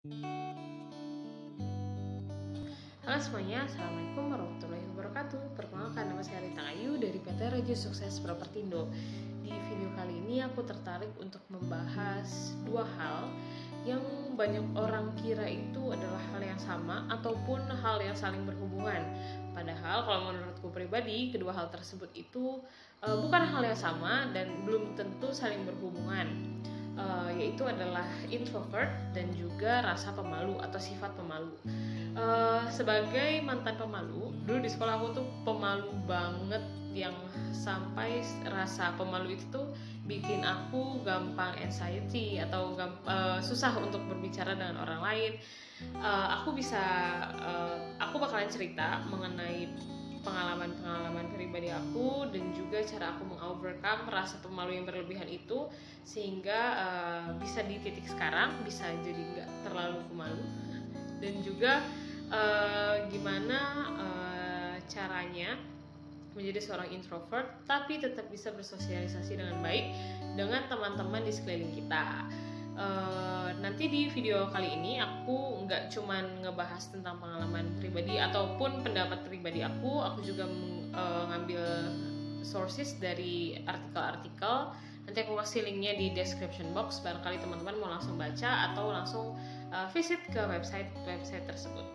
Halo semuanya, Assalamualaikum warahmatullahi wabarakatuh. Perkenalkan, nama saya Rita Ayu dari PT Raja Sukses Propertindo. Di video kali ini aku tertarik untuk membahas dua hal yang banyak orang kira itu adalah hal yang sama ataupun hal yang saling berhubungan. Padahal kalau menurutku pribadi, kedua hal tersebut itu bukan hal yang sama dan belum tentu saling berhubungan. Yaitu adalah introvert dan juga rasa pemalu atau sifat pemalu. Sebagai mantan pemalu, dulu di sekolah aku tuh pemalu banget, yang sampai rasa pemalu itu tuh bikin aku gampang anxiety atau susah untuk berbicara dengan orang lain. Aku bakalan cerita mengenai pengalaman-pengalaman pribadi aku dan juga cara aku mengovercome rasa pemalu yang berlebihan itu sehingga bisa di titik sekarang bisa jadi nggak terlalu pemalu, dan juga gimana caranya menjadi seorang introvert tapi tetap bisa bersosialisasi dengan baik dengan teman-teman di sekeliling kita. Nanti di video kali ini aku nggak cuman ngebahas tentang pengalaman pribadi ataupun pendapat pribadi aku juga ngambil sources dari artikel-artikel. Nanti aku kasih linknya di description box, barangkali teman-teman mau langsung baca atau langsung visit ke website tersebut.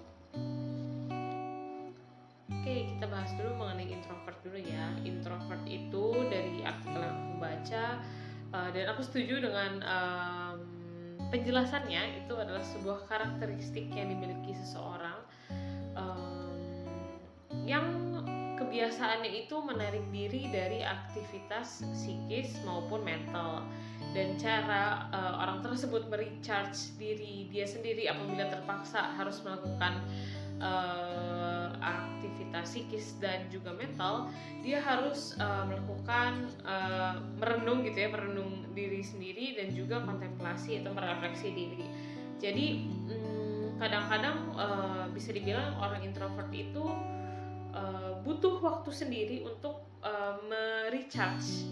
Oke, kita bahas dulu mengenai introvert dulu ya. Introvert itu dari artikel yang aku baca, dan aku setuju dengan penjelasannya, itu adalah sebuah karakteristik yang dimiliki seseorang yang kebiasaannya itu menarik diri dari aktivitas psikis maupun mental, dan cara orang tersebut merecharge diri dia sendiri apabila terpaksa harus melakukan aktivitas psikis dan juga mental. Dia harus melakukan merenung diri sendiri dan juga kontemplasi atau merefleksi diri. Jadi kadang-kadang bisa dibilang orang introvert itu butuh waktu sendiri untuk merecharge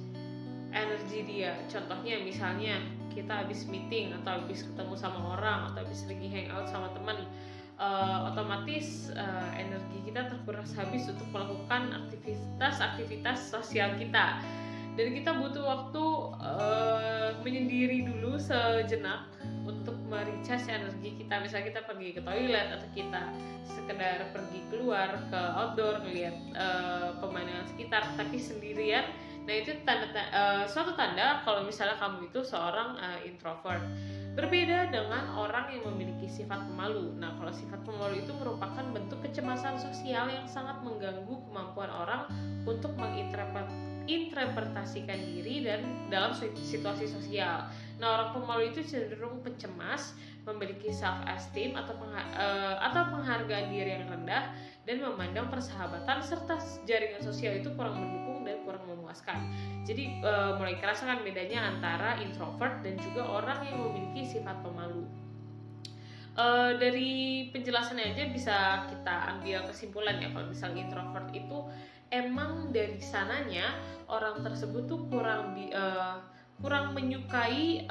energi dia. Contohnya misalnya kita habis meeting atau habis ketemu sama orang atau habis lagi hangout sama teman, otomatis energi kita terkuras habis untuk melakukan aktivitas sosial kita, dan kita butuh waktu menyendiri dulu sejenak untuk merecharge energi kita. Misalnya kita pergi ke toilet atau kita sekedar pergi keluar ke outdoor ngelihat pemandangan sekitar tapi sendirian. Nah, itu suatu tanda kalau misalnya kamu itu seorang introvert. Berbeda dengan orang yang memiliki sifat pemalu. Nah, kalau sifat pemalu itu merupakan bentuk kecemasan sosial yang sangat mengganggu kemampuan orang untuk menginterpretasikan diri dan dalam situasi sosial. Nah, orang pemalu itu cenderung pencemas, memiliki self-esteem atau penghargaan diri yang rendah, dan memandang persahabatan serta jaringan sosial itu kurang mendukung dan kurang memuaskan. Jadi mulai kerasakan bedanya antara introvert dan juga orang yang memiliki sifat pemalu. Dari penjelasannya aja bisa kita ambil kesimpulan ya, kalau misalnya introvert itu emang dari sananya orang tersebut tuh kurang menyukai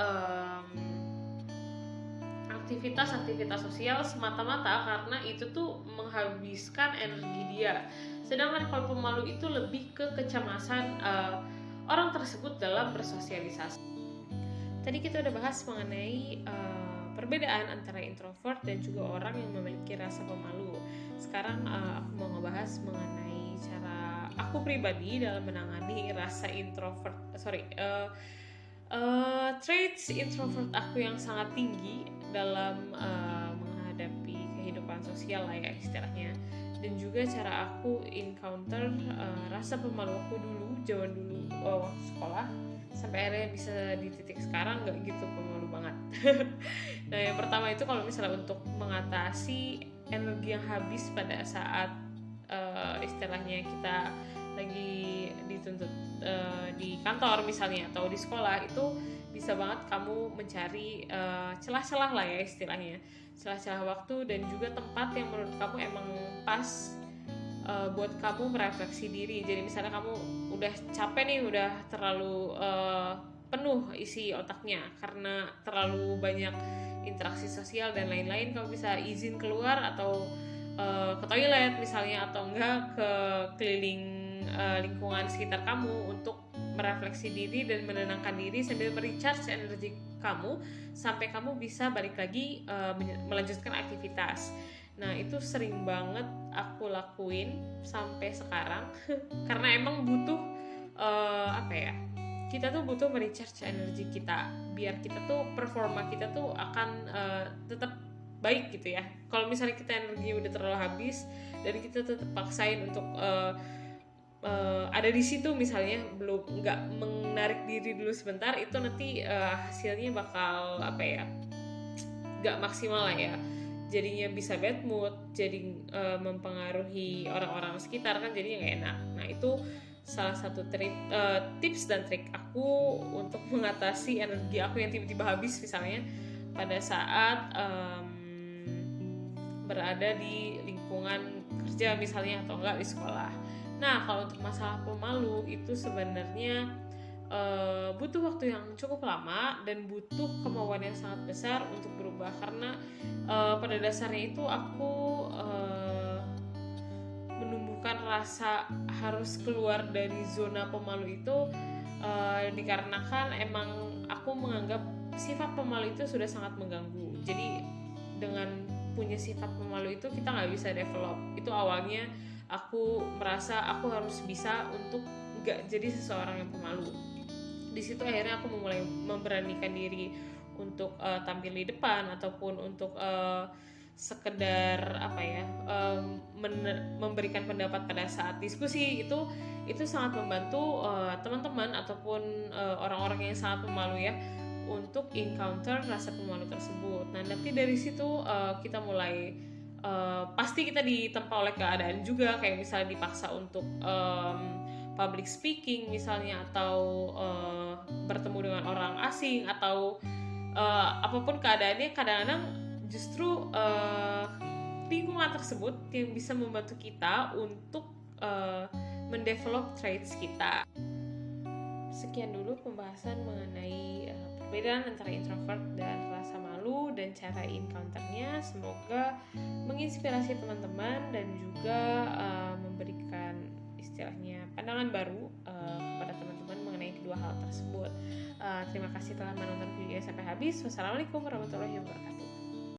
aktivitas sosial semata-mata karena itu tuh menghabiskan energi dia. Sedangkan kalau pemalu itu lebih ke kecemasan orang tersebut dalam bersosialisasi. Tadi kita udah bahas mengenai perbedaan antara introvert dan juga orang yang memiliki rasa pemalu. Sekarang aku mau ngebahas mengenai cara aku pribadi dalam menangani rasa traits introvert aku yang sangat tinggi dalam menghadapi kehidupan sosial lah ya istilahnya, dan juga cara aku encounter rasa pemalu aku zaman dulu waktu sekolah sampai akhirnya bisa di titik sekarang nggak gitu pemalu banget. Nah, yang pertama itu kalau misalnya untuk mengatasi energi yang habis pada saat istilahnya kita lagi dituntut di kantor misalnya atau di sekolah, itu bisa banget kamu mencari celah-celah lah ya istilahnya, celah-celah waktu dan juga tempat yang menurut kamu emang pas buat kamu merefleksi diri. Jadi misalnya kamu udah capek nih, udah terlalu penuh isi otaknya karena terlalu banyak interaksi sosial dan lain-lain. Kamu bisa izin keluar atau ke toilet misalnya, atau enggak ke keliling lingkungan sekitar kamu untuk merefleksi diri dan menenangkan diri sambil merecharge energi kamu sampai kamu bisa balik lagi melanjutkan aktivitas. Nah, itu sering banget aku lakuin sampai sekarang karena emang butuh kita tuh butuh merecharge energi kita biar kita tuh performa kita tuh akan tetap baik gitu ya. Kalau misalnya kita energi udah terlalu habis dan kita tetap paksain untuk ada di situ misalnya, belum nggak menarik diri dulu sebentar, itu nanti hasilnya bakal nggak maksimal lah ya. Jadinya bisa bad mood, jadi mempengaruhi orang-orang sekitar kan, jadinya nggak enak. Nah, itu salah satu tips dan trik aku untuk mengatasi energi aku yang tiba-tiba habis misalnya pada saat berada di lingkungan kerja misalnya, atau enggak di sekolah. Nah, kalau untuk masalah pemalu itu sebenarnya butuh waktu yang cukup lama dan butuh kemauan yang sangat besar untuk berubah, karena pada dasarnya itu aku menumbuhkan rasa harus keluar dari zona pemalu itu dikarenakan emang aku menganggap sifat pemalu itu sudah sangat mengganggu. Jadi dengan punya sifat pemalu itu kita nggak bisa develop. Itu awalnya aku merasa aku harus bisa untuk nggak jadi seseorang yang pemalu. Di situ akhirnya aku mulai memberanikan diri untuk tampil di depan ataupun untuk sekedar memberikan pendapat pada saat diskusi. Itu sangat membantu teman-teman ataupun orang-orang yang sangat pemalu ya untuk encounter rasa pemalu tersebut. Nah, nanti dari situ kita mulai pasti kita ditempa oleh keadaan juga, kayak misalnya dipaksa untuk public speaking misalnya, atau bertemu dengan orang asing, atau apapun keadaannya. Kadang-kadang justru lingkungan tersebut yang bisa membantu kita untuk mendevelop traits kita. Sekian dulu pembahasan mengenai perbedaan antara introvert dan rasa malu dan cara encounternya. Semoga menginspirasi teman-teman dan juga memberikan istilahnya pandangan baru kepada teman-teman mengenai kedua hal tersebut. Terima kasih telah menonton videonya sampai habis. Wassalamualaikum warahmatullahi wabarakatuh.